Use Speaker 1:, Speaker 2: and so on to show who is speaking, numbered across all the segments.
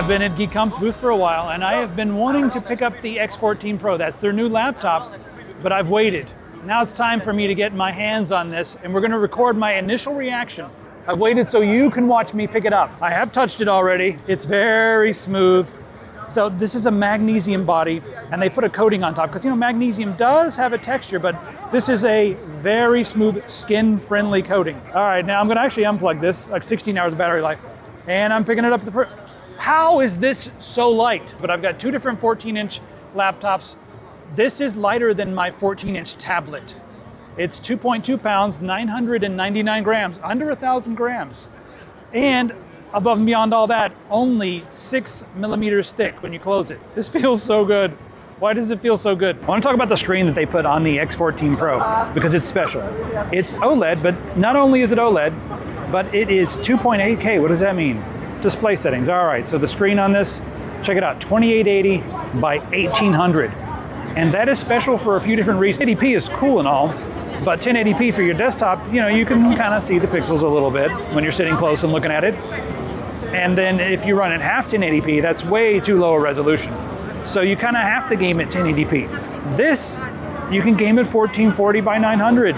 Speaker 1: been at GEEKOM's booth for a while, and I have been wanting to pick up the X14 Pro. That's their new laptop, but I've waited. Now it's time for me to get my hands on this, and we're gonna record my initial reaction. I've waited so you can watch me pick it up. I have touched it already. It's very smooth. So this is a magnesium body, and they put a coating on top, because you know, magnesium does have a texture, but this is a very smooth, skin-friendly coating. All right, now I'm gonna actually unplug this, like 16 hours of battery life, and I'm picking it up the first. How is this so light? But I've got two different 14-inch laptops. This is lighter than my 14-inch tablet. It's 2.2 pounds, 999 grams, under 1,000 grams. And above and beyond all that, only 6 millimeters thick when you close it. This feels so good. Why does it feel so good? I want to talk about the screen that they put on the X14 Pro, because it's special. It's OLED, but not only is it OLED, but it is 2.8K. What does that mean? Display settings. All right, so the screen on this, check it out, 2880 by 1800. And that is special for a few different reasons. 1080p is cool and all, but 1080p for your desktop, you know, you can kind of see the pixels a little bit when you're sitting close and looking at it. And then if you run it half 1080p, that's way too low a resolution. So you kind of have to game at 1080p. This, you can game at 1440 by 900.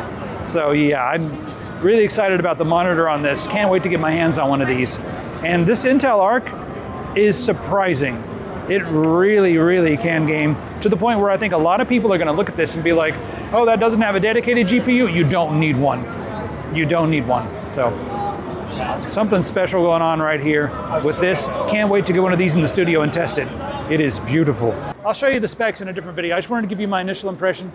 Speaker 1: So yeah, I'm really excited about the monitor on this. Can't wait to get my hands on one of these. And this Intel Arc is surprising. It really, really can game to the point where I think a lot of people are gonna look at this and be like, oh, that doesn't have a dedicated GPU. You don't need one. You don't need one. So something special going on right here with this. Can't wait to get one of these in the studio and test it. It is beautiful. I'll show you the specs in a different video. I just wanted to give you my initial impression.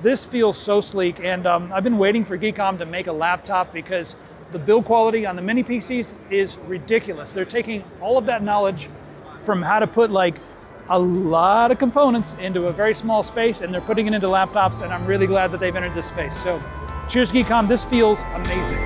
Speaker 1: This feels so sleek, and I've been waiting for GEEKOM to make a laptop because the build quality on the mini PCs is ridiculous. They're taking all of that knowledge from how to put like a lot of components into a very small space, and they're putting it into laptops, and I'm really glad that they've entered this space. So cheers GEEKOM, this feels amazing.